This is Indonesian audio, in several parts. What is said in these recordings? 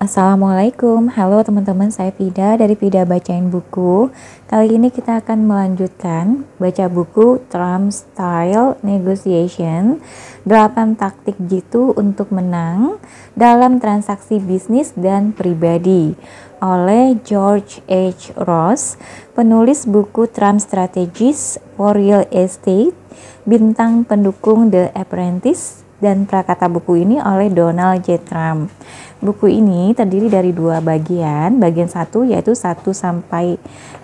Assalamualaikum, halo teman-teman, saya Vida dari Vida Bacain Buku. Kali ini kita akan melanjutkan baca buku Trump Style Negotiation, 8 taktik jitu untuk menang dalam transaksi bisnis dan pribadi oleh George H. Ross, penulis buku Trump Strategies for Real Estate, bintang pendukung The Apprentice, dan prakata buku ini oleh Donald J. Trump. Buku ini terdiri dari 2 bagian. Bagian 1 yaitu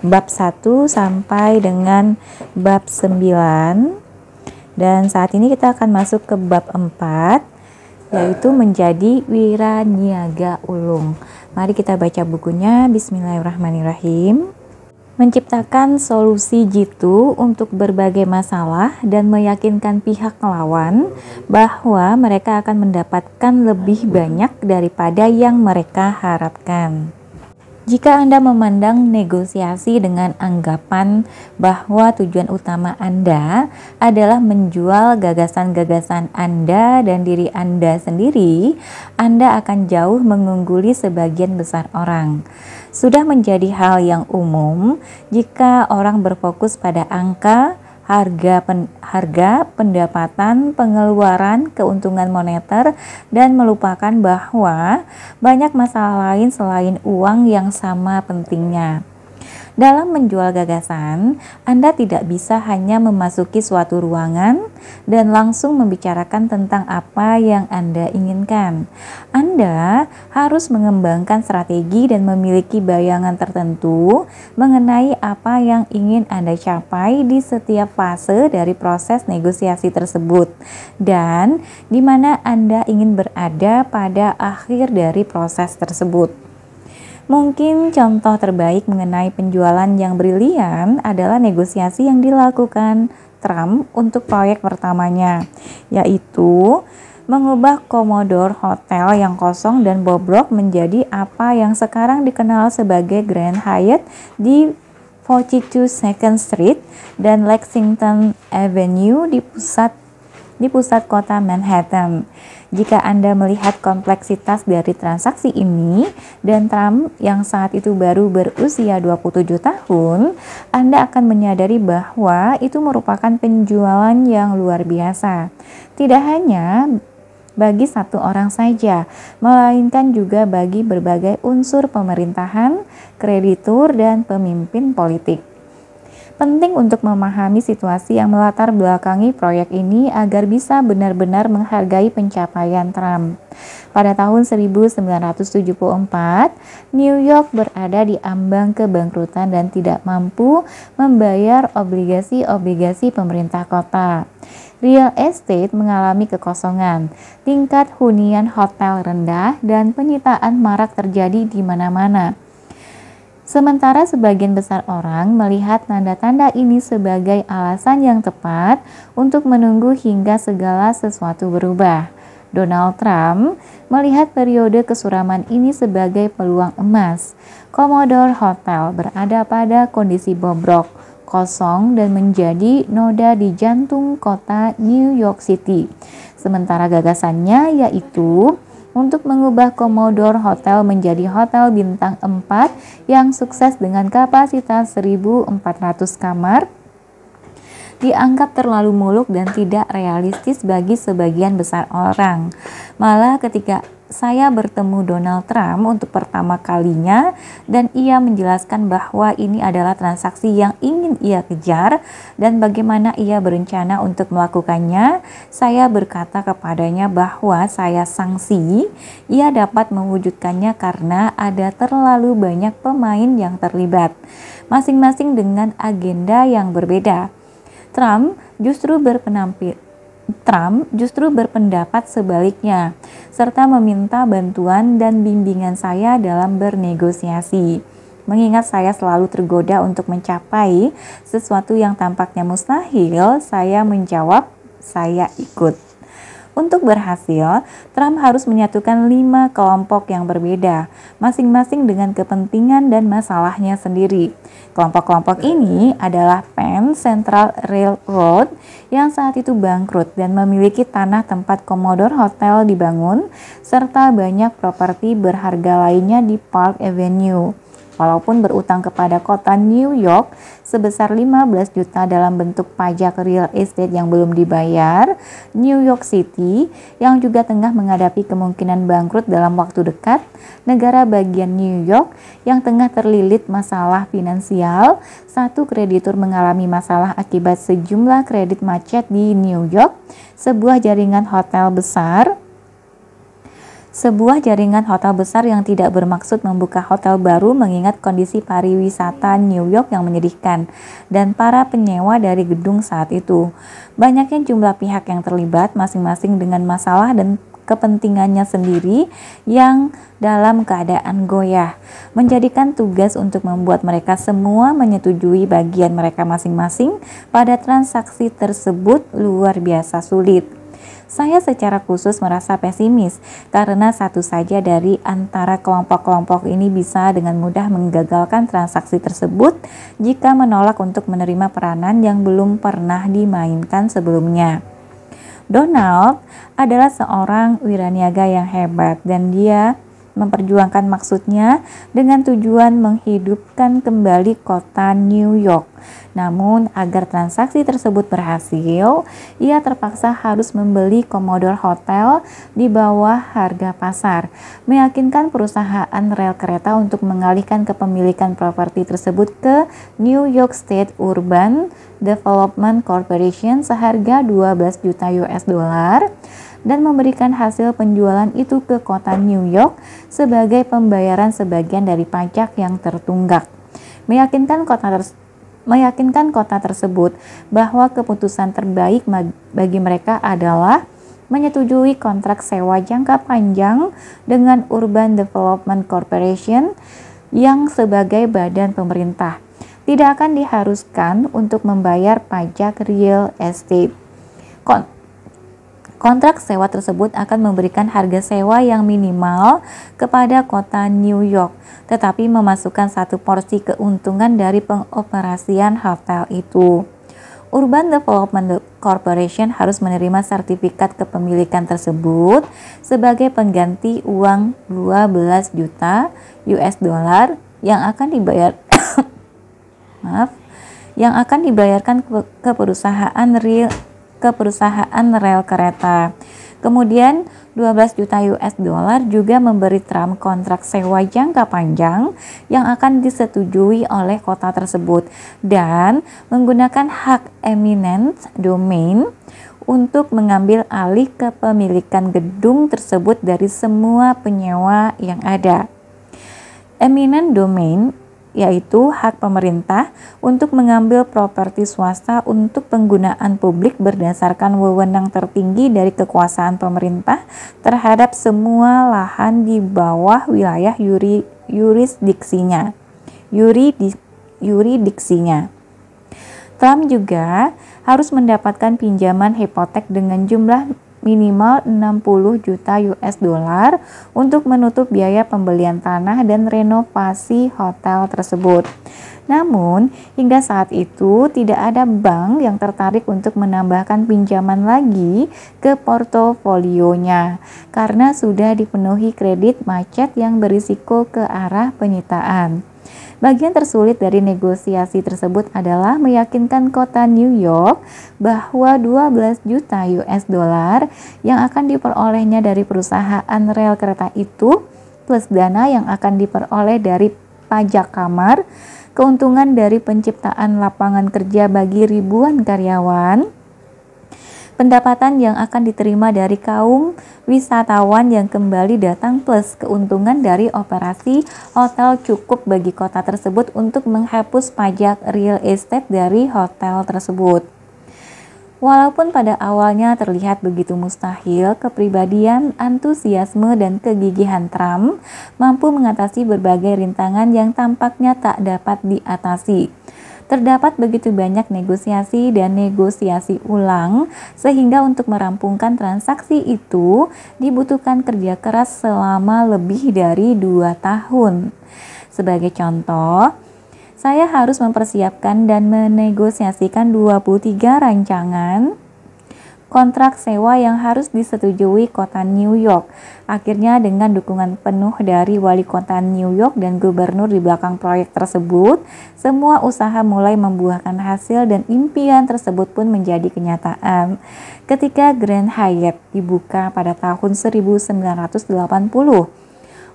bab 1 sampai dengan bab 9. Dan saat ini kita akan masuk ke bab 4, yaitu menjadi wiraniaga ulung. Mari kita baca bukunya. Bismillahirrahmanirrahim. Menciptakan solusi jitu untuk berbagai masalah dan meyakinkan pihak lawan bahwa mereka akan mendapatkan lebih banyak daripada yang mereka harapkan. Jika Anda memandang negosiasi dengan anggapan bahwa tujuan utama Anda adalah menjual gagasan-gagasan Anda dan diri Anda sendiri, Anda akan jauh mengungguli sebagian besar orang. Sudah menjadi hal yang umum jika orang berfokus pada angka, harga, pendapatan, pengeluaran, keuntungan moneter, dan melupakan bahwa banyak masalah lain selain uang yang sama pentingnya. Dalam menjual gagasan, Anda tidak bisa hanya memasuki suatu ruangan dan langsung membicarakan tentang apa yang Anda inginkan. Anda harus mengembangkan strategi dan memiliki bayangan tertentu mengenai apa yang ingin Anda capai di setiap fase dari proses negosiasi tersebut dan di mana Anda ingin berada pada akhir dari proses tersebut. Mungkin contoh terbaik mengenai penjualan yang brilian adalah negosiasi yang dilakukan Trump untuk proyek pertamanya, yaitu mengubah Commodore Hotel yang kosong dan bobrok menjadi apa yang sekarang dikenal sebagai Grand Hyatt di 42 Second Street dan Lexington Avenue di pusat kota Manhattan. Jika Anda melihat kompleksitas dari transaksi ini dan Trump yang saat itu baru berusia 27 tahun, Anda akan menyadari bahwa itu merupakan penjualan yang luar biasa. Tidak hanya bagi satu orang saja, melainkan juga bagi berbagai unsur pemerintahan, kreditur, dan pemimpin politik. Penting untuk memahami situasi yang melatar belakangi proyek ini agar bisa benar-benar menghargai pencapaian Trump. Pada tahun 1974, New York berada di ambang kebangkrutan dan tidak mampu membayar obligasi-obligasi pemerintah kota. Real estate mengalami kekosongan, tingkat hunian hotel rendah, dan penyitaan marak terjadi di mana-mana. Sementara sebagian besar orang melihat tanda-tanda ini sebagai alasan yang tepat untuk menunggu hingga segala sesuatu berubah. Donald Trump melihat periode kesuraman ini sebagai peluang emas. Commodore Hotel berada pada kondisi bobrok, kosong, dan menjadi noda di jantung kota New York City. Sementara gagasannya yaitu untuk mengubah Commodore Hotel menjadi hotel bintang 4 yang sukses dengan kapasitas 1.400 kamar, dianggap terlalu muluk dan tidak realistis bagi sebagian besar orang. Malah ketika saya bertemu Donald Trump untuk pertama kalinya dan ia menjelaskan bahwa ini adalah transaksi yang ingin ia kejar dan bagaimana ia berencana untuk melakukannya, saya berkata kepadanya bahwa saya sangsi ia dapat mewujudkannya karena ada terlalu banyak pemain yang terlibat, masing-masing dengan agenda yang berbeda. Trump justru berpendapat sebaliknya, serta meminta bantuan dan bimbingan saya dalam bernegosiasi. Mengingat saya selalu tergoda untuk mencapai sesuatu yang tampaknya mustahil, saya menjawab, saya ikut. Untuk berhasil, Trump harus menyatukan 5 kelompok yang berbeda, masing-masing dengan kepentingan dan masalahnya sendiri. Kelompok-kelompok ini adalah Penn Central Railroad yang saat itu bangkrut dan memiliki tanah tempat Commodore Hotel dibangun, serta banyak properti berharga lainnya di Park Avenue. Walaupun berutang kepada kota New York sebesar 15 juta dalam bentuk pajak real estate yang belum dibayar, New York City yang juga tengah menghadapi kemungkinan bangkrut dalam waktu dekat, negara bagian New York yang tengah terlilit masalah finansial, satu kreditur mengalami masalah akibat sejumlah kredit macet di New York, sebuah jaringan hotel besar yang tidak bermaksud membuka hotel baru mengingat kondisi pariwisata New York yang menyedihkan dan para penyewa dari gedung saat itu. Banyaknya jumlah pihak yang terlibat masing-masing dengan masalah dan kepentingannya sendiri yang dalam keadaan goyah, menjadikan tugas untuk membuat mereka semua menyetujui bagian mereka masing-masing pada transaksi tersebut luar biasa sulit. Saya secara khusus merasa pesimis karena satu saja dari antara kelompok-kelompok ini bisa dengan mudah menggagalkan transaksi tersebut jika menolak untuk menerima peranan yang belum pernah dimainkan sebelumnya. Donald adalah seorang wiraniaga yang hebat dan dia memperjuangkan maksudnya dengan tujuan menghidupkan kembali kota New York. Namun, agar transaksi tersebut berhasil, ia terpaksa harus membeli Commodore Hotel di bawah harga pasar, meyakinkan perusahaan rel kereta untuk mengalihkan kepemilikan properti tersebut ke New York State Urban Development Corporation seharga 12 juta US dollar dan memberikan hasil penjualan itu ke kota New York sebagai pembayaran sebagian dari pajak yang tertunggak. Meyakinkan kota tersebut bahwa keputusan terbaik bagi mereka adalah menyetujui kontrak sewa jangka panjang dengan Urban Development Corporation yang sebagai badan pemerintah tidak akan diharuskan untuk membayar pajak real estate. Kontrak sewa tersebut akan memberikan harga sewa yang minimal kepada kota New York, tetapi memasukkan satu porsi keuntungan dari pengoperasian hotel itu. Urban Development Corporation harus menerima sertifikat kepemilikan tersebut sebagai pengganti uang 12 juta US dollar yang akan dibayarkan ke perusahaan rel kereta. Kemudian 12 juta US dollar juga memberi Trump kontrak sewa jangka panjang yang akan disetujui oleh kota tersebut dan menggunakan hak eminent domain untuk mengambil alih kepemilikan gedung tersebut dari semua penyewa yang ada. Eminent domain yaitu hak pemerintah untuk mengambil properti swasta untuk penggunaan publik berdasarkan wewenang tertinggi dari kekuasaan pemerintah terhadap semua lahan di bawah wilayah yurisdiksinya. Trump juga harus mendapatkan pinjaman hipotek dengan jumlah minimal 60 juta US dollar untuk menutup biaya pembelian tanah dan renovasi hotel tersebut. Namun, hingga saat itu tidak ada bank yang tertarik untuk menambahkan pinjaman lagi ke portofolionya karena sudah dipenuhi kredit macet yang berisiko ke arah penyitaan. Bagian tersulit dari negosiasi tersebut adalah meyakinkan kota New York bahwa 12 juta US dollar yang akan diperolehnya dari perusahaan rel kereta itu plus dana yang akan diperoleh dari pajak kamar, keuntungan dari penciptaan lapangan kerja bagi ribuan karyawan, pendapatan yang akan diterima dari kaum wisatawan yang kembali datang plus keuntungan dari operasi hotel cukup bagi kota tersebut untuk menghapus pajak real estate dari hotel tersebut. Walaupun pada awalnya terlihat begitu mustahil, kepribadian, antusiasme, dan kegigihan Trump mampu mengatasi berbagai rintangan yang tampaknya tak dapat diatasi. Terdapat begitu banyak negosiasi dan negosiasi ulang, sehingga untuk merampungkan transaksi itu dibutuhkan kerja keras selama lebih dari 2 tahun. Sebagai contoh, saya harus mempersiapkan dan menegosiasikan 23 rancangan kontrak sewa yang harus disetujui kota New York. Akhirnya dengan dukungan penuh dari wali kota New York dan gubernur di belakang proyek tersebut, semua usaha mulai membuahkan hasil dan impian tersebut pun menjadi kenyataan. Ketika Grand Hyatt dibuka pada tahun 1980,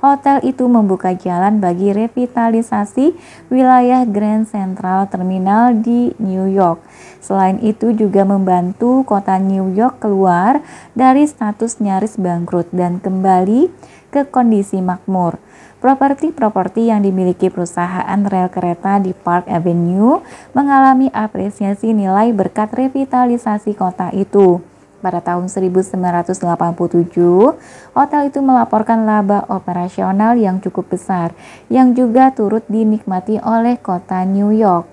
hotel itu membuka jalan bagi revitalisasi wilayah Grand Central Terminal di New York. Selain itu juga membantu kota New York keluar dari status nyaris bangkrut dan kembali ke kondisi makmur. Properti-properti yang dimiliki perusahaan rel kereta di Park Avenue mengalami apresiasi nilai berkat revitalisasi kota itu. Pada tahun 1987, hotel itu melaporkan laba operasional yang cukup besar, yang juga turut dinikmati oleh kota New York.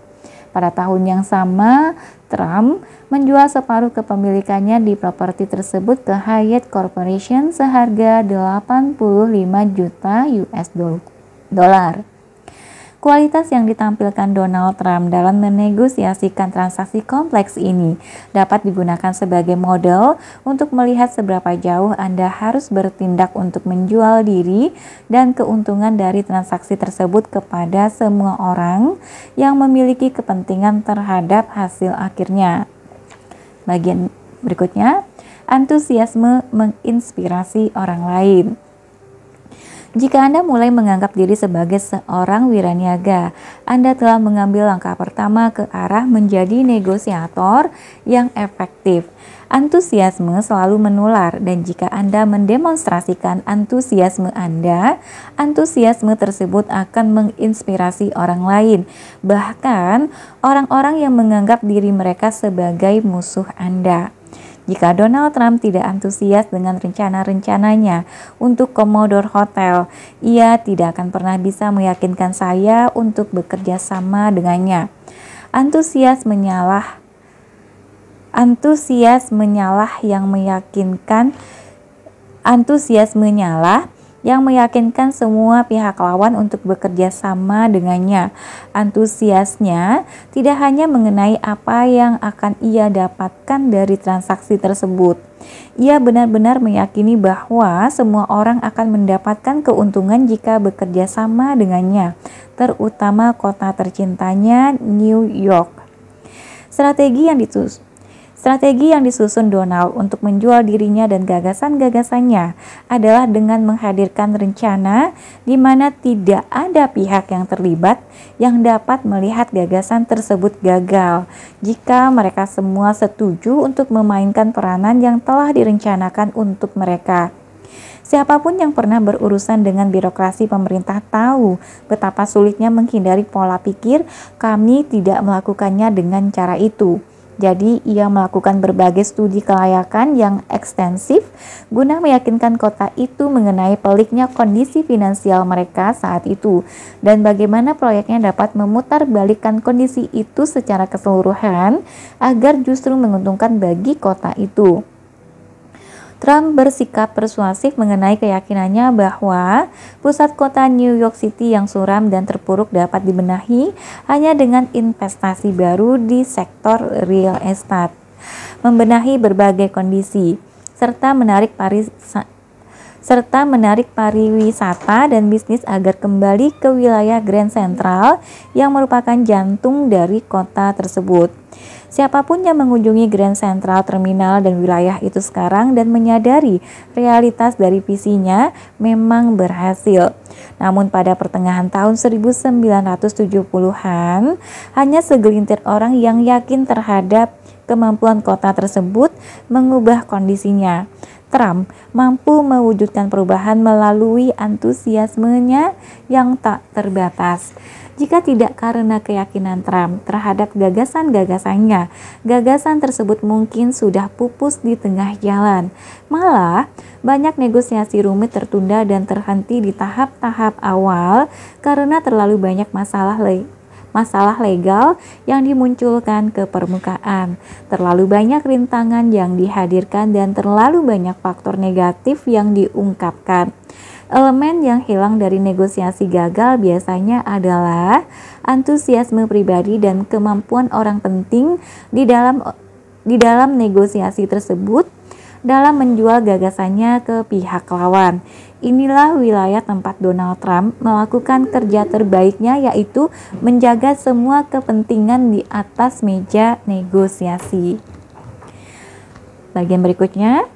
Pada tahun yang sama, Trump menjual separuh kepemilikannya di properti tersebut ke Hyatt Corporation seharga 85 juta US dollar. Kualitas yang ditampilkan Donald Trump dalam menegosiasikan transaksi kompleks ini dapat digunakan sebagai model untuk melihat seberapa jauh Anda harus bertindak untuk menjual diri dan keuntungan dari transaksi tersebut kepada semua orang yang memiliki kepentingan terhadap hasil akhirnya. Bagian berikutnya, antusiasme menginspirasi orang lain. Jika Anda mulai menganggap diri sebagai seorang wiraniaga, Anda telah mengambil langkah pertama ke arah menjadi negosiator yang efektif. Antusiasme selalu menular, dan jika Anda mendemonstrasikan antusiasme Anda, antusiasme tersebut akan menginspirasi orang lain, bahkan orang-orang yang menganggap diri mereka sebagai musuh Anda. Jika Donald Trump tidak antusias dengan rencana-rencananya untuk Commodore Hotel, ia tidak akan pernah bisa meyakinkan saya untuk bekerja sama dengannya. Antusias menyalah yang meyakinkan semua pihak lawan untuk bekerja sama dengannya. Antusiasnya tidak hanya mengenai apa yang akan ia dapatkan dari transaksi tersebut. Ia benar-benar meyakini bahwa semua orang akan mendapatkan keuntungan jika bekerja sama dengannya, terutama kota tercintanya, New York. Strategi yang disusun Donald untuk menjual dirinya dan gagasan-gagasannya adalah dengan menghadirkan rencana di mana tidak ada pihak yang terlibat yang dapat melihat gagasan tersebut gagal jika mereka semua setuju untuk memainkan peranan yang telah direncanakan untuk mereka. Siapapun yang pernah berurusan dengan birokrasi pemerintah tahu betapa sulitnya menghindari pola pikir kami tidak melakukannya dengan cara itu. Jadi ia melakukan berbagai studi kelayakan yang ekstensif guna meyakinkan kota itu mengenai peliknya kondisi finansial mereka saat itu dan bagaimana proyeknya dapat memutarbalikkan kondisi itu secara keseluruhan agar justru menguntungkan bagi kota itu. Trump bersikap persuasif mengenai keyakinannya bahwa pusat kota New York City yang suram dan terpuruk dapat dibenahi hanya dengan investasi baru di sektor real estate, membenahi berbagai kondisi, serta menarik pariwisata dan bisnis agar kembali ke wilayah Grand Central yang merupakan jantung dari kota tersebut. Siapapun yang mengunjungi Grand Central Terminal dan wilayah itu sekarang dan menyadari realitas dari visinya memang berhasil. Namun pada pertengahan tahun 1970-an, hanya segelintir orang yang yakin terhadap kemampuan kota tersebut mengubah kondisinya. Trump mampu mewujudkan perubahan melalui antusiasmenya yang tak terbatas. Jika tidak karena keyakinan Trump terhadap gagasan-gagasannya, gagasan tersebut mungkin sudah pupus di tengah jalan. Malah, banyak negosiasi rumit tertunda dan terhenti di tahap-tahap awal karena terlalu banyak masalah legal yang dimunculkan ke permukaan, terlalu banyak rintangan yang dihadirkan, dan terlalu banyak faktor negatif yang diungkapkan. Elemen yang hilang dari negosiasi gagal biasanya adalah antusiasme pribadi dan kemampuan orang penting di dalam negosiasi tersebut dalam menjual gagasannya ke pihak lawan. Inilah wilayah tempat Donald Trump melakukan kerja terbaiknya, yaitu menjaga semua kepentingan di atas meja negosiasi. Bagian berikutnya,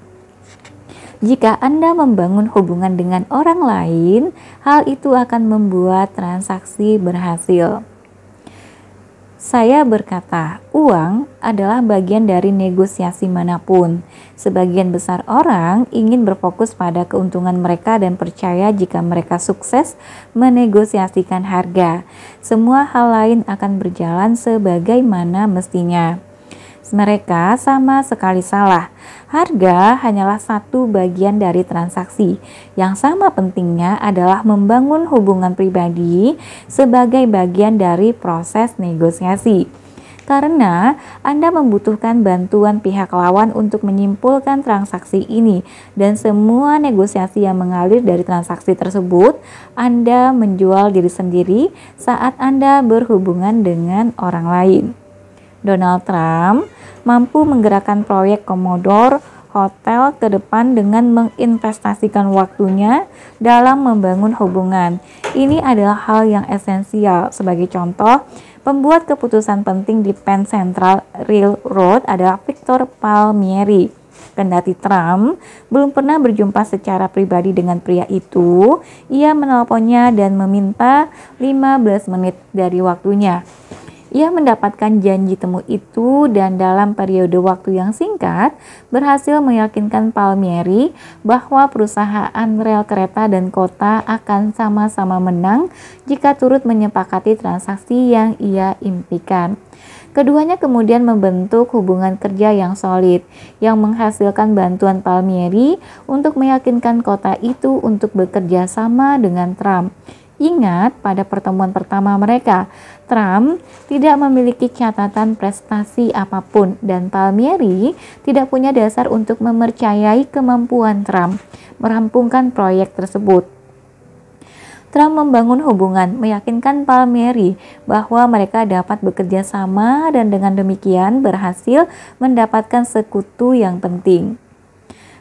jika Anda membangun hubungan dengan orang lain, hal itu akan membuat transaksi berhasil. Saya berkata, uang adalah bagian dari negosiasi manapun. Sebagian besar orang ingin berfokus pada keuntungan mereka dan percaya jika mereka sukses menegosiasikan harga, semua hal lain akan berjalan sebagaimana mestinya. Mereka sama sekali salah. Harga hanyalah satu bagian dari transaksi. Yang sama pentingnya adalah membangun hubungan pribadi sebagai bagian dari proses negosiasi. Karena Anda membutuhkan bantuan pihak lawan untuk menyimpulkan transaksi ini, dan semua negosiasi yang mengalir dari transaksi tersebut, Anda menjual diri sendiri saat Anda berhubungan dengan orang lain. Donald Trump mampu menggerakkan proyek Commodore Hotel ke depan dengan menginvestasikan waktunya dalam membangun hubungan. Ini adalah hal yang esensial. Sebagai contoh, pembuat keputusan penting di Penn Central Railroad adalah Victor Palmieri. Kendati Trump belum pernah berjumpa secara pribadi dengan pria itu, ia menelponnya dan meminta 15 menit dari waktunya. Ia mendapatkan janji temu itu dan dalam periode waktu yang singkat berhasil meyakinkan Palmieri bahwa perusahaan rel kereta dan kota akan sama-sama menang jika turut menyepakati transaksi yang ia impikan. Keduanya kemudian membentuk hubungan kerja yang solid yang menghasilkan bantuan Palmieri untuk meyakinkan kota itu untuk bekerja sama dengan Trump. Ingat, pada pertemuan pertama mereka, Trump tidak memiliki catatan prestasi apapun dan Palmieri tidak punya dasar untuk mempercayai kemampuan Trump merampungkan proyek tersebut. Trump membangun hubungan, meyakinkan Palmieri bahwa mereka dapat bekerja sama dan dengan demikian berhasil mendapatkan sekutu yang penting.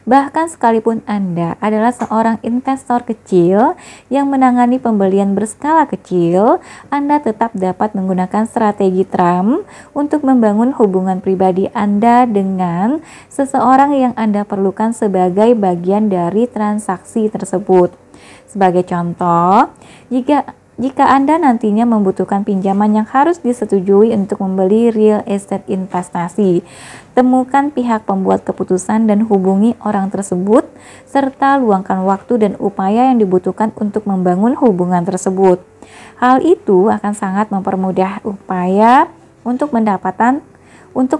Bahkan sekalipun Anda adalah seorang investor kecil yang menangani pembelian berskala kecil, Anda tetap dapat menggunakan strategi Trump untuk membangun hubungan pribadi Anda dengan seseorang yang Anda perlukan sebagai bagian dari transaksi tersebut. Sebagai contoh, jika Anda nantinya membutuhkan pinjaman yang harus disetujui untuk membeli real estate investasi, temukan pihak pembuat keputusan dan hubungi orang tersebut, serta luangkan waktu dan upaya yang dibutuhkan untuk membangun hubungan tersebut. Hal itu akan sangat mempermudah upaya untuk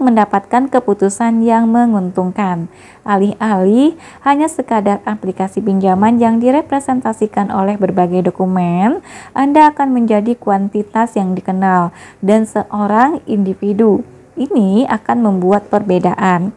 mendapatkan keputusan yang menguntungkan. Alih-alih hanya sekadar aplikasi pinjaman yang direpresentasikan oleh berbagai dokumen, Anda akan menjadi kuantitas yang dikenal dan seorang individu. Ini akan membuat perbedaan.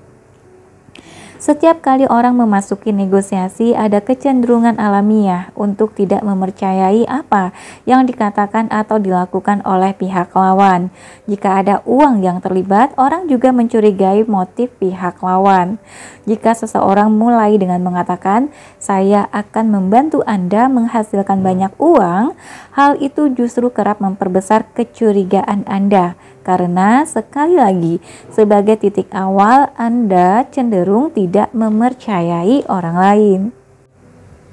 Setiap kali orang memasuki negosiasi, ada kecenderungan alamiah untuk tidak mempercayai apa yang dikatakan atau dilakukan oleh pihak lawan. Jika ada uang yang terlibat, orang juga mencurigai motif pihak lawan. Jika seseorang mulai dengan mengatakan, "Saya akan membantu Anda menghasilkan banyak uang," hal itu justru kerap memperbesar kecurigaan Anda. Karena sekali lagi, sebagai titik awal, Anda cenderung tidak mempercayai orang lain.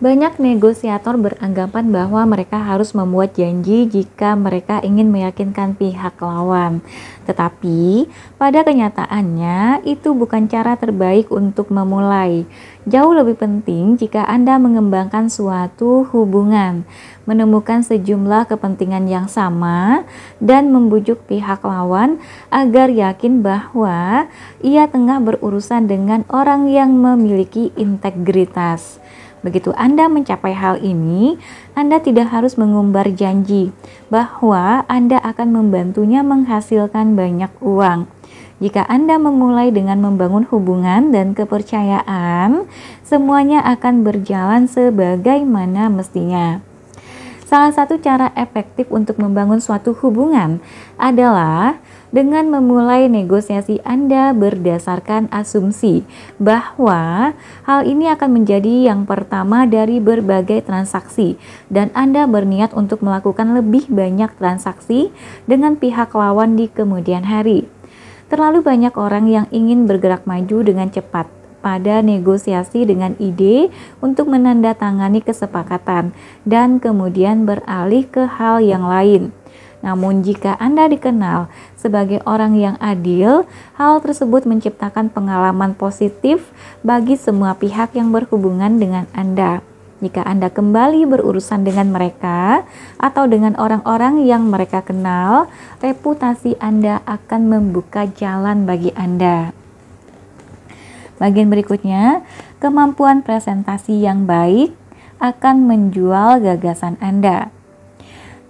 Banyak negosiator beranggapan bahwa mereka harus membuat janji jika mereka ingin meyakinkan pihak lawan. Tetapi, pada kenyataannya, itu bukan cara terbaik untuk memulai. Jauh lebih penting jika Anda mengembangkan suatu hubungan, menemukan sejumlah kepentingan yang sama, dan membujuk pihak lawan agar yakin bahwa ia tengah berurusan dengan orang yang memiliki integritas. Begitu Anda mencapai hal ini, Anda tidak harus mengumbar janji bahwa Anda akan membantunya menghasilkan banyak uang. Jika Anda memulai dengan membangun hubungan dan kepercayaan, semuanya akan berjalan sebagaimana mestinya. Salah satu cara efektif untuk membangun suatu hubungan adalah dengan memulai negosiasi Anda berdasarkan asumsi bahwa hal ini akan menjadi yang pertama dari berbagai transaksi dan Anda berniat untuk melakukan lebih banyak transaksi dengan pihak lawan di kemudian hari. Terlalu banyak orang yang ingin bergerak maju dengan cepat pada negosiasi dengan ide untuk menandatangani kesepakatan dan kemudian beralih ke hal yang lain. Namun jika Anda dikenal sebagai orang yang adil, hal tersebut menciptakan pengalaman positif bagi semua pihak yang berhubungan dengan Anda. Jika Anda kembali berurusan dengan mereka atau dengan orang-orang yang mereka kenal, reputasi Anda akan membuka jalan bagi Anda. Bagian berikutnya, kemampuan presentasi yang baik akan menjual gagasan Anda.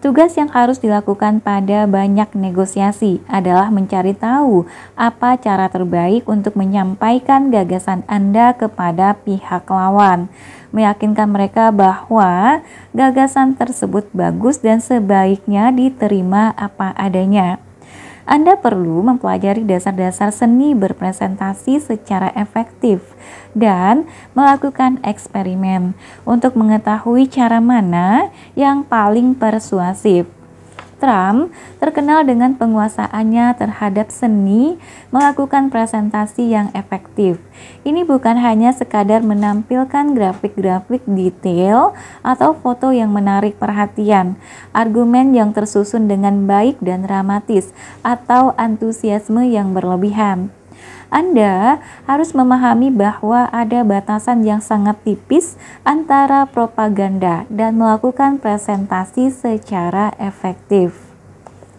Tugas yang harus dilakukan pada banyak negosiasi adalah mencari tahu apa cara terbaik untuk menyampaikan gagasan Anda kepada pihak lawan, meyakinkan mereka bahwa gagasan tersebut bagus dan sebaiknya diterima apa adanya. Anda perlu mempelajari dasar-dasar seni berpresentasi secara efektif dan melakukan eksperimen untuk mengetahui cara mana yang paling persuasif. Trump terkenal dengan penguasaannya terhadap seni melakukan presentasi yang efektif. Ini bukan hanya sekadar menampilkan grafik-grafik detail atau foto yang menarik perhatian, argumen yang tersusun dengan baik dan dramatis, atau antusiasme yang berlebihan. Anda harus memahami bahwa ada batasan yang sangat tipis antara propaganda dan melakukan presentasi secara efektif.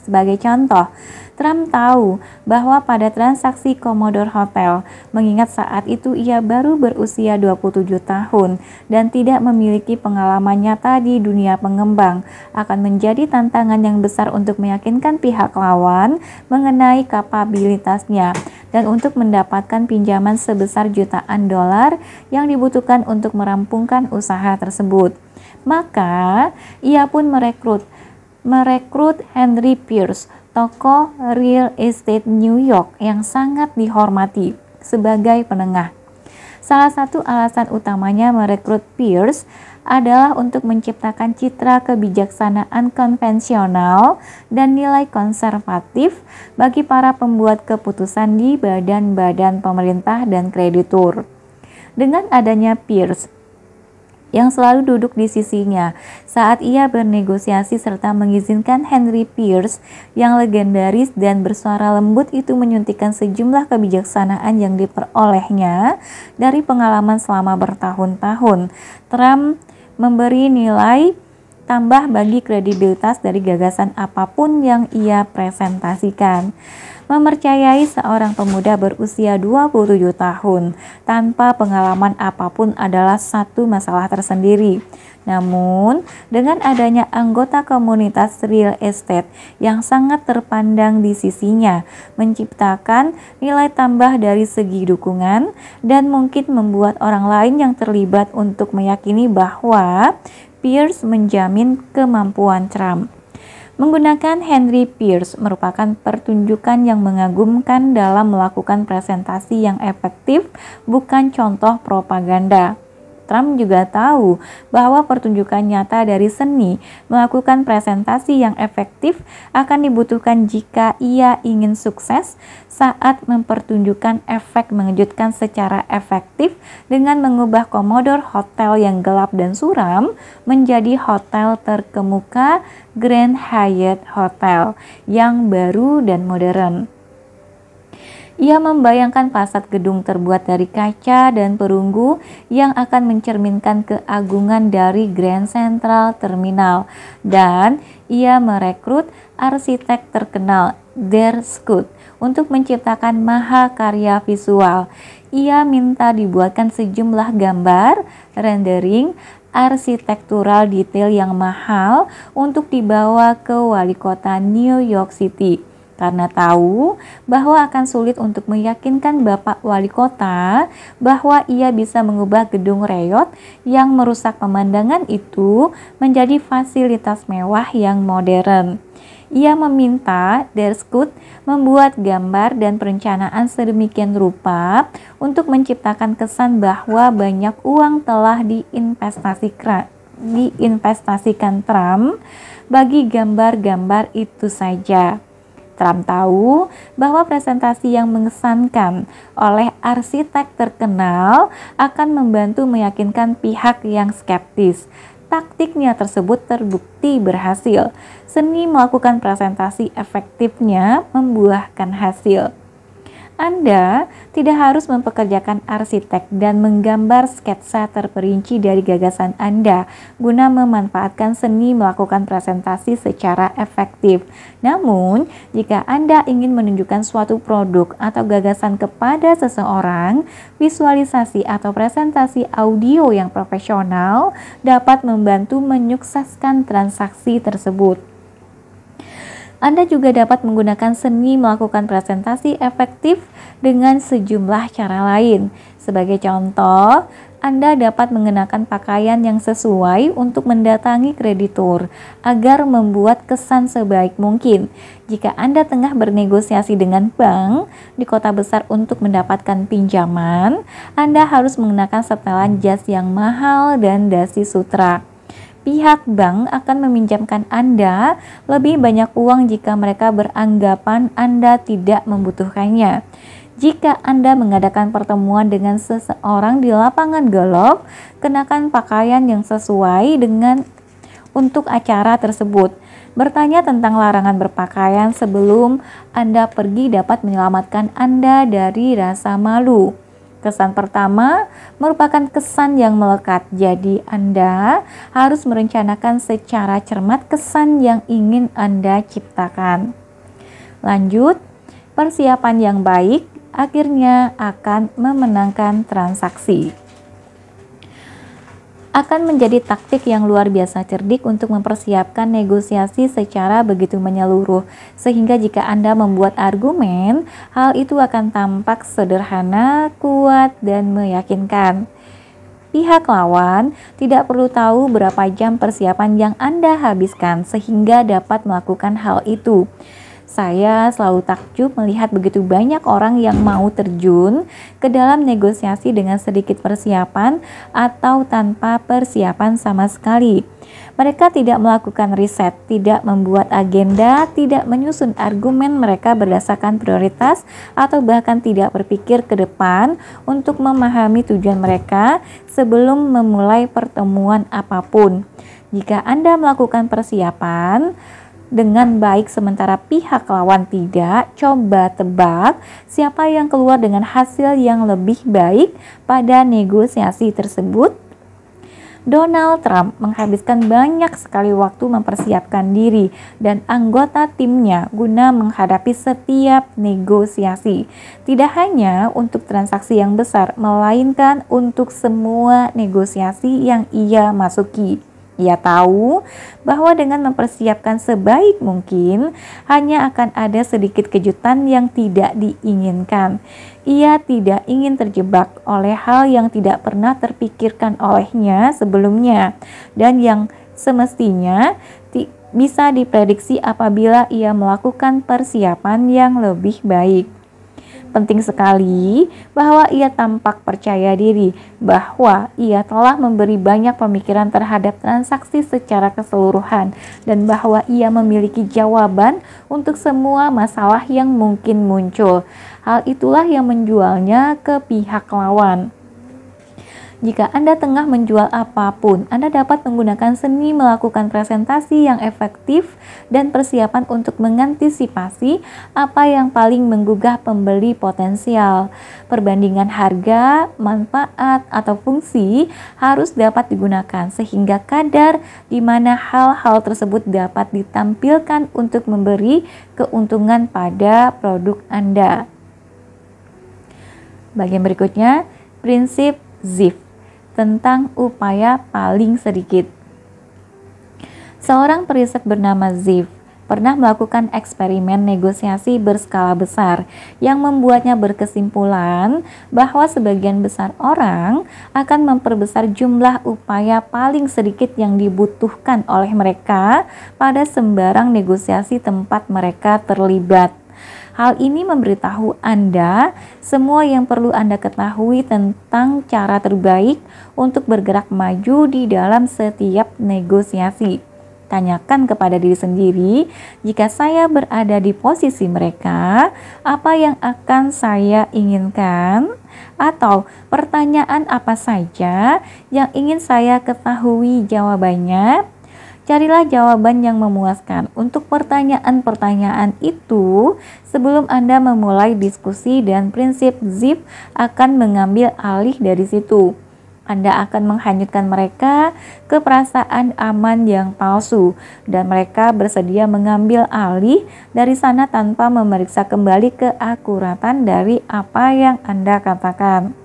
Sebagai contoh, Trump tahu bahwa pada transaksi Commodore Hotel, mengingat saat itu ia baru berusia 27 tahun dan tidak memiliki pengalaman nyata di dunia pengembang, akan menjadi tantangan yang besar untuk meyakinkan pihak lawan mengenai kapabilitasnya dan untuk mendapatkan pinjaman sebesar jutaan dolar yang dibutuhkan untuk merampungkan usaha tersebut. Maka, ia pun merekrut Henry Pierce, tokoh real estate New York yang sangat dihormati, sebagai penengah. Salah satu alasan utamanya merekrut Pierce adalah untuk menciptakan citra kebijaksanaan konvensional dan nilai konservatif bagi para pembuat keputusan di badan-badan pemerintah dan kreditur. Dengan adanya Pierce yang selalu duduk di sisinya saat ia bernegosiasi serta mengizinkan Henry Pierce yang legendaris dan bersuara lembut itu menyuntikkan sejumlah kebijaksanaan yang diperolehnya dari pengalaman selama bertahun-tahun. Trump memberi nilai tambah bagi kredibilitas dari gagasan apapun yang ia presentasikan. Mempercayai seorang pemuda berusia 27 tahun tanpa pengalaman apapun adalah satu masalah tersendiri. Namun, dengan adanya anggota komunitas real estate yang sangat terpandang di sisinya, menciptakan nilai tambah dari segi dukungan dan mungkin membuat orang lain yang terlibat untuk meyakini bahwa Pierce menjamin kemampuan Trump. Menggunakan Henry Pierce merupakan pertunjukan yang mengagumkan dalam melakukan presentasi yang efektif, bukan contoh propaganda. Trump juga tahu bahwa pertunjukan nyata dari seni melakukan presentasi yang efektif akan dibutuhkan jika ia ingin sukses saat mempertunjukkan efek mengejutkan secara efektif dengan mengubah Commodore Hotel yang gelap dan suram menjadi hotel terkemuka Grand Hyatt Hotel yang baru dan modern. Ia membayangkan fasad gedung terbuat dari kaca dan perunggu yang akan mencerminkan keagungan dari Grand Central Terminal, dan ia merekrut arsitek terkenal Derskud untuk menciptakan mahakarya visual. Ia minta dibuatkan sejumlah gambar, rendering, arsitektural detail yang mahal untuk dibawa ke wali kota New York City. Karena tahu bahwa akan sulit untuk meyakinkan Bapak Wali Kota bahwa ia bisa mengubah gedung reyot yang merusak pemandangan itu menjadi fasilitas mewah yang modern. Ia meminta Derskud membuat gambar dan perencanaan sedemikian rupa untuk menciptakan kesan bahwa banyak uang telah diinvestasikan Trump bagi gambar-gambar itu saja. Trump tahu bahwa presentasi yang mengesankan oleh arsitek terkenal akan membantu meyakinkan pihak yang skeptis. Taktiknya tersebut terbukti berhasil. Seni melakukan presentasi efektifnya membuahkan hasil. Anda tidak harus mempekerjakan arsitek dan menggambar sketsa terperinci dari gagasan Anda guna memanfaatkan seni melakukan presentasi secara efektif. Namun, jika Anda ingin menunjukkan suatu produk atau gagasan kepada seseorang, visualisasi atau presentasi audio yang profesional dapat membantu menyukseskan transaksi tersebut. Anda juga dapat menggunakan seni melakukan presentasi efektif dengan sejumlah cara lain. Sebagai contoh, Anda dapat mengenakan pakaian yang sesuai untuk mendatangi kreditur agar membuat kesan sebaik mungkin. Jika Anda tengah bernegosiasi dengan bank di kota besar untuk mendapatkan pinjaman, Anda harus mengenakan setelan jas yang mahal dan dasi sutra. Pihak bank akan meminjamkan Anda lebih banyak uang jika mereka beranggapan Anda tidak membutuhkannya. Jika Anda mengadakan pertemuan dengan seseorang di lapangan golf, kenakan pakaian yang sesuai untuk acara tersebut. Bertanya tentang larangan berpakaian sebelum Anda pergi dapat menyelamatkan Anda dari rasa malu. Kesan pertama merupakan kesan yang melekat, jadi Anda harus merencanakan secara cermat kesan yang ingin Anda ciptakan. Lanjut, persiapan yang baik akhirnya akan memenangkan transaksi. Akan menjadi taktik yang luar biasa cerdik untuk mempersiapkan negosiasi secara begitu menyeluruh, sehingga jika Anda membuat argumen, hal itu akan tampak sederhana, kuat, dan meyakinkan. Pihak lawan tidak perlu tahu berapa jam persiapan yang Anda habiskan sehingga dapat melakukan hal itu. Saya selalu takjub melihat begitu banyak orang yang mau terjun ke dalam negosiasi dengan sedikit persiapan atau tanpa persiapan sama sekali. Mereka tidak melakukan riset, tidak membuat agenda, tidak menyusun argumen mereka berdasarkan prioritas, atau bahkan tidak berpikir ke depan untuk memahami tujuan mereka sebelum memulai pertemuan apapun. Jika Anda melakukan persiapan dengan baik sementara pihak lawan tidak, coba tebak siapa yang keluar dengan hasil yang lebih baik pada negosiasi tersebut. Donald Trump menghabiskan banyak sekali waktu mempersiapkan diri dan anggota timnya guna menghadapi setiap negosiasi. Tidak hanya untuk transaksi yang besar, melainkan untuk semua negosiasi yang ia masuki. Ia tahu bahwa dengan mempersiapkan sebaik mungkin, hanya akan ada sedikit kejutan yang tidak diinginkan. Ia tidak ingin terjebak oleh hal yang tidak pernah terpikirkan olehnya sebelumnya, dan yang semestinya bisa diprediksi apabila ia melakukan persiapan yang lebih baik. Penting sekali bahwa ia tampak percaya diri, bahwa ia telah memberi banyak pemikiran terhadap transaksi secara keseluruhan, dan bahwa ia memiliki jawaban untuk semua masalah yang mungkin muncul. Hal itulah yang menjualnya ke pihak lawan. Jika Anda tengah menjual apapun, Anda dapat menggunakan seni melakukan presentasi yang efektif dan persiapan untuk mengantisipasi apa yang paling menggugah pembeli potensial. Perbandingan harga, manfaat, atau fungsi harus dapat digunakan sehingga kadar di mana hal-hal tersebut dapat ditampilkan untuk memberi keuntungan pada produk Anda. Bagian berikutnya, prinsip ZIF tentang upaya paling sedikit. Seorang periset bernama Ziff pernah melakukan eksperimen negosiasi berskala besar yang membuatnya berkesimpulan bahwa sebagian besar orang akan memperbesar jumlah upaya paling sedikit yang dibutuhkan oleh mereka pada sembarang negosiasi tempat mereka terlibat. Hal ini memberitahu Anda semua yang perlu Anda ketahui tentang cara terbaik untuk bergerak maju di dalam setiap negosiasi. Tanyakan kepada diri sendiri, jika saya berada di posisi mereka, apa yang akan saya inginkan? Atau pertanyaan apa saja yang ingin saya ketahui jawabannya? Carilah jawaban yang memuaskan untuk pertanyaan-pertanyaan itu sebelum Anda memulai diskusi, dan prinsip ZIF akan mengambil alih dari situ. Anda akan menghanyutkan mereka ke perasaan aman yang palsu, dan mereka bersedia mengambil alih dari sana tanpa memeriksa kembali keakuratan dari apa yang Anda katakan.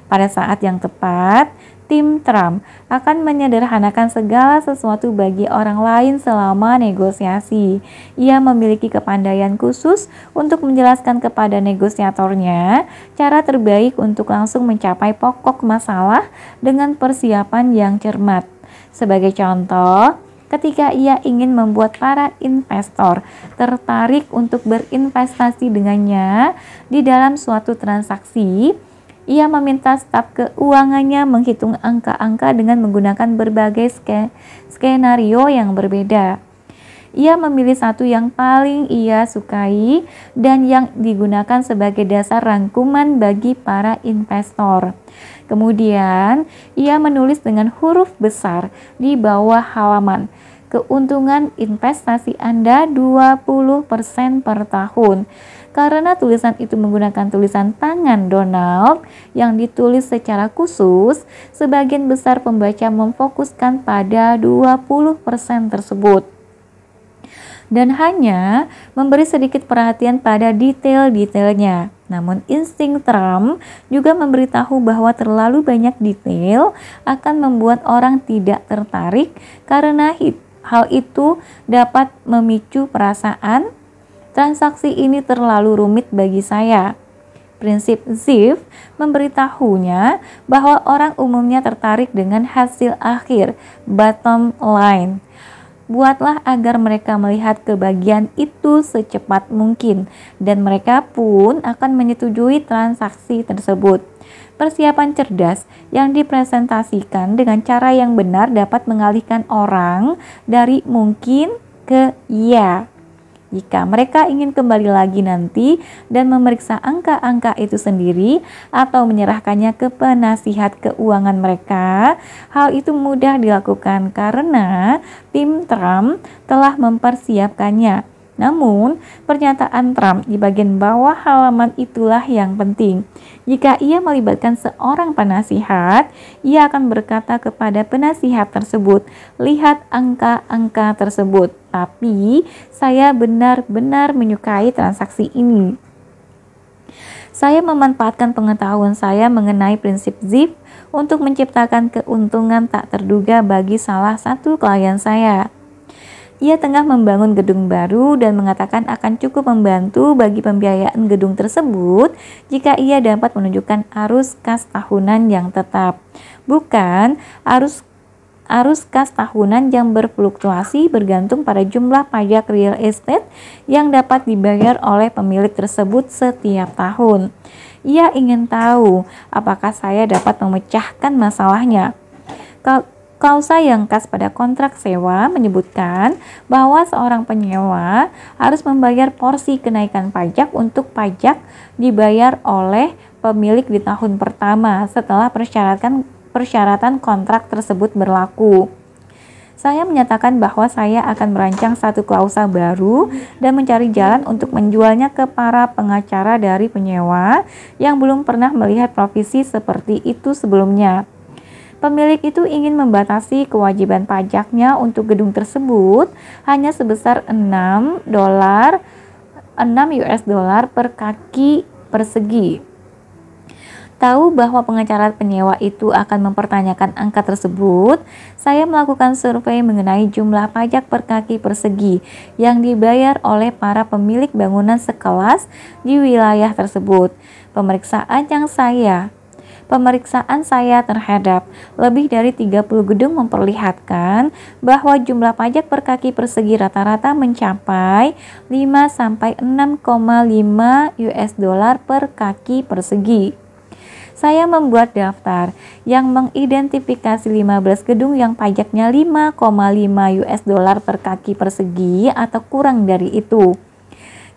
Pada saat yang tepat, tim Trump akan menyederhanakan segala sesuatu bagi orang lain selama negosiasi. Ia memiliki kepandaian khusus untuk menjelaskan kepada negosiatornya cara terbaik untuk langsung mencapai pokok masalah dengan persiapan yang cermat. Sebagai contoh, ketika ia ingin membuat para investor tertarik untuk berinvestasi dengannya di dalam suatu transaksi, ia meminta staf keuangannya menghitung angka-angka dengan menggunakan berbagai skenario yang berbeda. Ia memilih satu yang paling ia sukai dan yang digunakan sebagai dasar rangkuman bagi para investor. Kemudian, ia menulis dengan huruf besar di bawah halaman, keuntungan investasi Anda 20% per tahun. Karena tulisan itu menggunakan tulisan tangan Donald yang ditulis secara khusus, sebagian besar pembaca memfokuskan pada 20% tersebut dan hanya memberi sedikit perhatian pada detail-detailnya. Namun insting Trump juga memberitahu bahwa terlalu banyak detail akan membuat orang tidak tertarik karena hal itu dapat memicu perasaan, transaksi ini terlalu rumit bagi saya. Prinsip ZIF memberitahunya bahwa orang umumnya tertarik dengan hasil akhir, bottom line. Buatlah agar mereka melihat kebahagiaan itu secepat mungkin, dan mereka pun akan menyetujui transaksi tersebut. Persiapan cerdas yang dipresentasikan dengan cara yang benar dapat mengalihkan orang dari mungkin ke iya. Jika mereka ingin kembali lagi nanti dan memeriksa angka-angka itu sendiri atau menyerahkannya ke penasihat keuangan mereka, hal itu mudah dilakukan karena tim Trump telah mempersiapkannya. Namun, pernyataan Trump di bagian bawah halaman itulah yang penting. Jika ia melibatkan seorang penasihat, ia akan berkata kepada penasihat tersebut, "Lihat angka-angka tersebut, tapi saya benar-benar menyukai transaksi ini. Saya memanfaatkan pengetahuan saya mengenai prinsip ZIF untuk menciptakan keuntungan tak terduga bagi salah satu klien saya. Ia tengah membangun gedung baru dan mengatakan akan cukup membantu bagi pembiayaan gedung tersebut jika ia dapat menunjukkan arus kas tahunan yang tetap, bukan arus kas tahunan yang berfluktuasi bergantung pada jumlah pajak real estate yang dapat dibayar oleh pemilik tersebut setiap tahun. Ia ingin tahu apakah saya dapat memecahkan masalahnya." Klausa yang khas pada kontrak sewa menyebutkan bahwa seorang penyewa harus membayar porsi kenaikan pajak untuk pajak dibayar oleh pemilik di tahun pertama setelah persyaratan kontrak tersebut berlaku. Saya menyatakan bahwa saya akan merancang satu klausa baru dan mencari jalan untuk menjualnya ke para pengacara dari penyewa yang belum pernah melihat provisi seperti itu sebelumnya. Pemilik itu ingin membatasi kewajiban pajaknya untuk gedung tersebut hanya sebesar $6 per kaki persegi. Tahu bahwa pengacara penyewa itu akan mempertanyakan angka tersebut, saya melakukan survei mengenai jumlah pajak per kaki persegi yang dibayar oleh para pemilik bangunan sekelas di wilayah tersebut. Pemeriksaan saya terhadap lebih dari 30 gedung memperlihatkan bahwa jumlah pajak per kaki persegi rata-rata mencapai 5-6,5 $ per kaki persegi. Saya membuat daftar yang mengidentifikasi 15 gedung yang pajaknya 5,5 $ per kaki persegi atau kurang dari itu.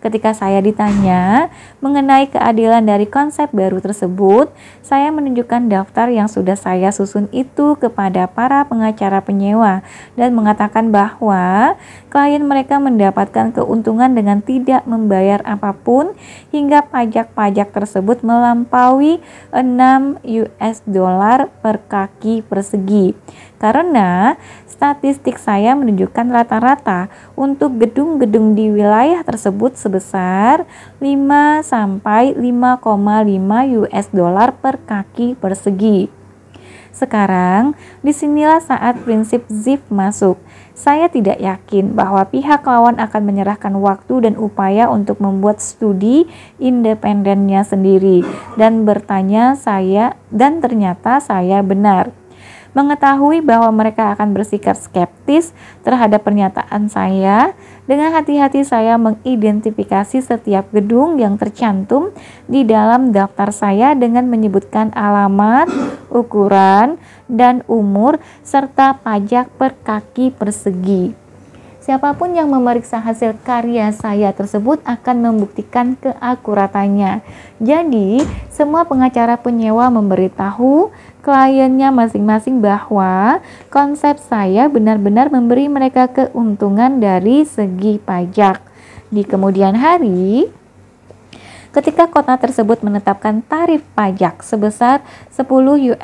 Ketika saya ditanya mengenai keadilan dari konsep baru tersebut, saya menunjukkan daftar yang sudah saya susun itu kepada para pengacara penyewa dan mengatakan bahwa klien mereka mendapatkan keuntungan dengan tidak membayar apapun hingga pajak-pajak tersebut melampaui $6 per kaki persegi. Karena statistik saya menunjukkan rata-rata untuk gedung-gedung di wilayah tersebut sebesar 5-5,5 $ per kaki persegi. Sekarang, disinilah saat prinsip ZIF masuk. Saya tidak yakin bahwa pihak lawan akan menyerahkan waktu dan upaya untuk membuat studi independennya sendiri dan ternyata saya benar. Mengetahui bahwa mereka akan bersikap skeptis terhadap pernyataan saya, dengan hati-hati saya mengidentifikasi setiap gedung yang tercantum di dalam daftar saya dengan menyebutkan alamat, ukuran, dan umur, serta pajak per kaki persegi. Siapapun yang memeriksa hasil karya saya tersebut akan membuktikan keakuratannya. Jadi, semua pengacara penyewa memberitahu kliennya masing-masing bahwa konsep saya benar-benar memberi mereka keuntungan dari segi pajak. Di kemudian hari, ketika kota tersebut menetapkan tarif pajak sebesar $10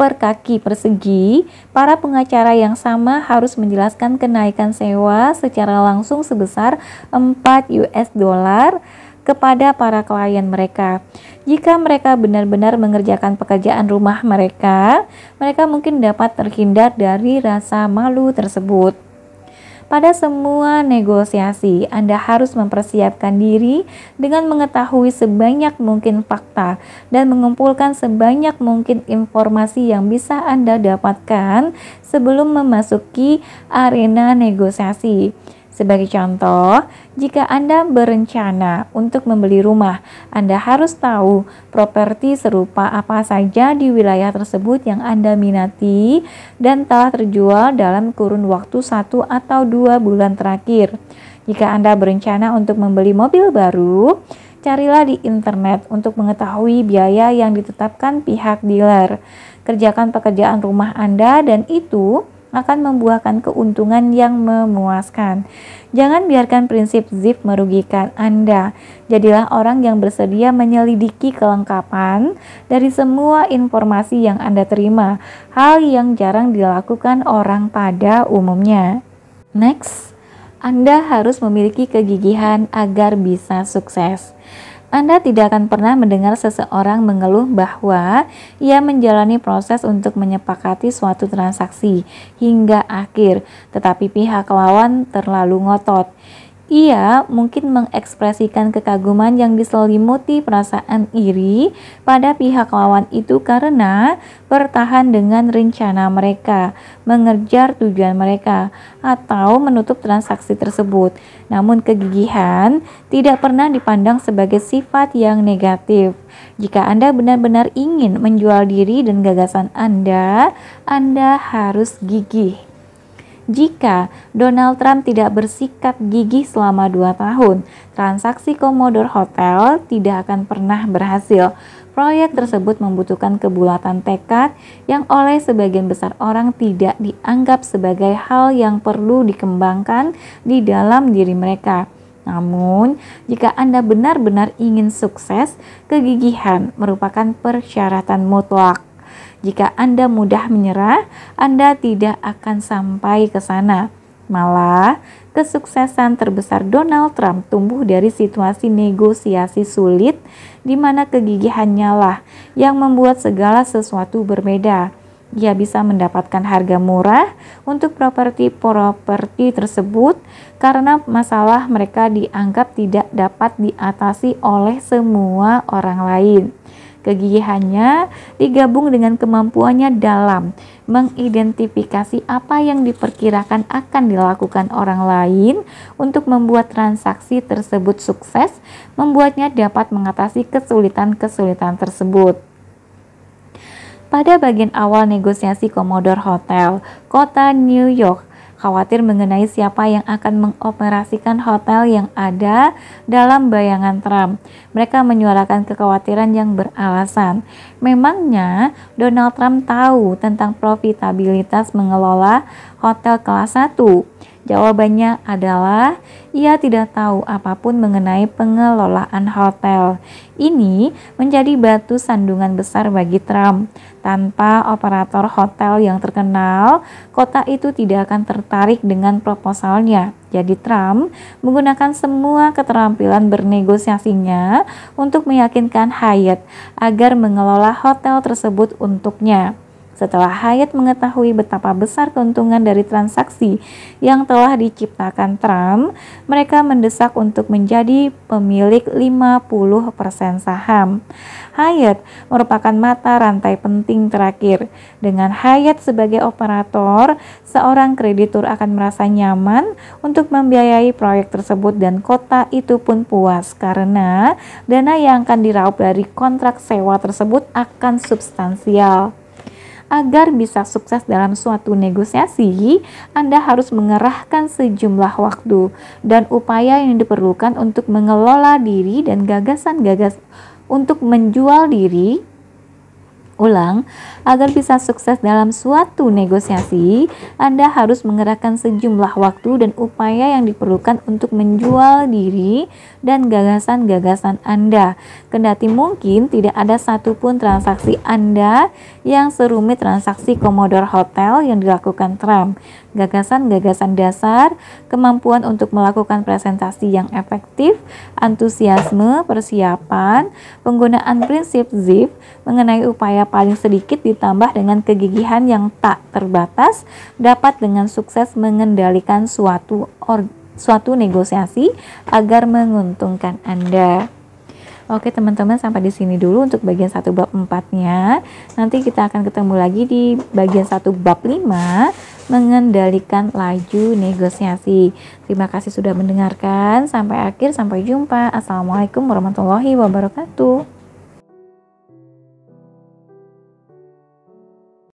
per kaki persegi, para pengacara yang sama harus menjelaskan kenaikan sewa secara langsung sebesar $4 kepada para klien mereka. Jika mereka benar-benar mengerjakan pekerjaan rumah mereka mungkin dapat terhindar dari rasa malu tersebut. Pada semua negosiasi, Anda harus mempersiapkan diri dengan mengetahui sebanyak mungkin fakta dan mengumpulkan sebanyak mungkin informasi yang bisa Anda dapatkan sebelum memasuki arena negosiasi. Sebagai contoh, jika Anda berencana untuk membeli rumah, Anda harus tahu properti serupa apa saja di wilayah tersebut yang Anda minati dan telah terjual dalam kurun waktu 1 atau 2 bulan terakhir. Jika Anda berencana untuk membeli mobil baru, carilah di internet untuk mengetahui biaya yang ditetapkan pihak dealer. Kerjakan pekerjaan rumah Anda dan itu akan membuahkan keuntungan yang memuaskan. Jangan biarkan prinsip ZIF merugikan Anda. Jadilah orang yang bersedia menyelidiki kelengkapan dari semua informasi yang Anda terima, hal yang jarang dilakukan orang pada umumnya. Next, Anda harus memiliki kegigihan agar bisa sukses. Anda tidak akan pernah mendengar seseorang mengeluh bahwa ia menjalani proses untuk menyepakati suatu transaksi hingga akhir, tetapi pihak lawan terlalu ngotot. Ia mungkin mengekspresikan kekaguman yang diselimuti perasaan iri pada pihak lawan itu karena bertahan dengan rencana mereka, mengejar tujuan mereka, atau menutup transaksi tersebut. Namun kegigihan tidak pernah dipandang sebagai sifat yang negatif. Jika Anda benar-benar ingin menjual diri dan gagasan Anda harus gigih. Jika Donald Trump tidak bersikap gigih selama 2 tahun, transaksi Commodore Hotel tidak akan pernah berhasil. Proyek tersebut membutuhkan kebulatan tekad yang oleh sebagian besar orang tidak dianggap sebagai hal yang perlu dikembangkan di dalam diri mereka. Namun, jika Anda benar-benar ingin sukses, kegigihan merupakan persyaratan mutlak. Jika Anda mudah menyerah, Anda tidak akan sampai ke sana. Malah, kesuksesan terbesar Donald Trump tumbuh dari situasi negosiasi sulit di mana kegigihannya lah yang membuat segala sesuatu berbeda. Dia bisa mendapatkan harga murah untuk properti tersebut karena masalah mereka dianggap tidak dapat diatasi oleh semua orang lain. Kegigihannya digabung dengan kemampuannya dalam mengidentifikasi apa yang diperkirakan akan dilakukan orang lain untuk membuat transaksi tersebut sukses, membuatnya dapat mengatasi kesulitan-kesulitan tersebut. Pada bagian awal negosiasi Commodore Hotel, kota New York khawatir mengenai siapa yang akan mengoperasikan hotel yang ada dalam bayangan Trump. Mereka menyuarakan kekhawatiran yang beralasan. Memangnya Donald Trump tahu tentang profitabilitas mengelola hotel kelas 1? Jawabannya adalah ia tidak tahu apapun mengenai pengelolaan hotel. Ini menjadi batu sandungan besar bagi Trump. Tanpa operator hotel yang terkenal, kota itu tidak akan tertarik dengan proposalnya. Jadi Trump menggunakan semua keterampilan bernegosiasinya untuk meyakinkan Hyatt agar mengelola hotel tersebut untuknya. Setelah Hyatt mengetahui betapa besar keuntungan dari transaksi yang telah diciptakan Trump, mereka mendesak untuk menjadi pemilik 50% saham. Hyatt merupakan mata rantai penting terakhir. Dengan Hyatt sebagai operator, seorang kreditur akan merasa nyaman untuk membiayai proyek tersebut dan kota itu pun puas karena dana yang akan diraup dari kontrak sewa tersebut akan substansial. Agar bisa sukses dalam suatu negosiasi, Anda harus mengerahkan sejumlah waktu dan upaya yang diperlukan untuk mengelola diri dan gagasan-gagasan untuk menjual diri. Agar bisa sukses dalam suatu negosiasi, Anda harus mengerahkan sejumlah waktu dan upaya yang diperlukan untuk menjual diri dan gagasan-gagasan Anda. Kendati mungkin tidak ada satupun transaksi Anda yang serumit transaksi Commodore Hotel yang dilakukan Trump. Gagasan-gagasan dasar, kemampuan untuk melakukan presentasi yang efektif, antusiasme, persiapan, penggunaan prinsip ZIP mengenai upaya paling sedikit ditambah dengan kegigihan yang tak terbatas dapat dengan sukses mengendalikan suatu negosiasi agar menguntungkan Anda. Oke teman-teman, sampai di sini dulu untuk bagian 1 bab 4-nya. Nanti kita akan ketemu lagi di bagian 1 bab 5, mengendalikan laju negosiasi. Terima kasih sudah mendengarkan. Sampai akhir, sampai jumpa. Assalamualaikum warahmatullahi wabarakatuh.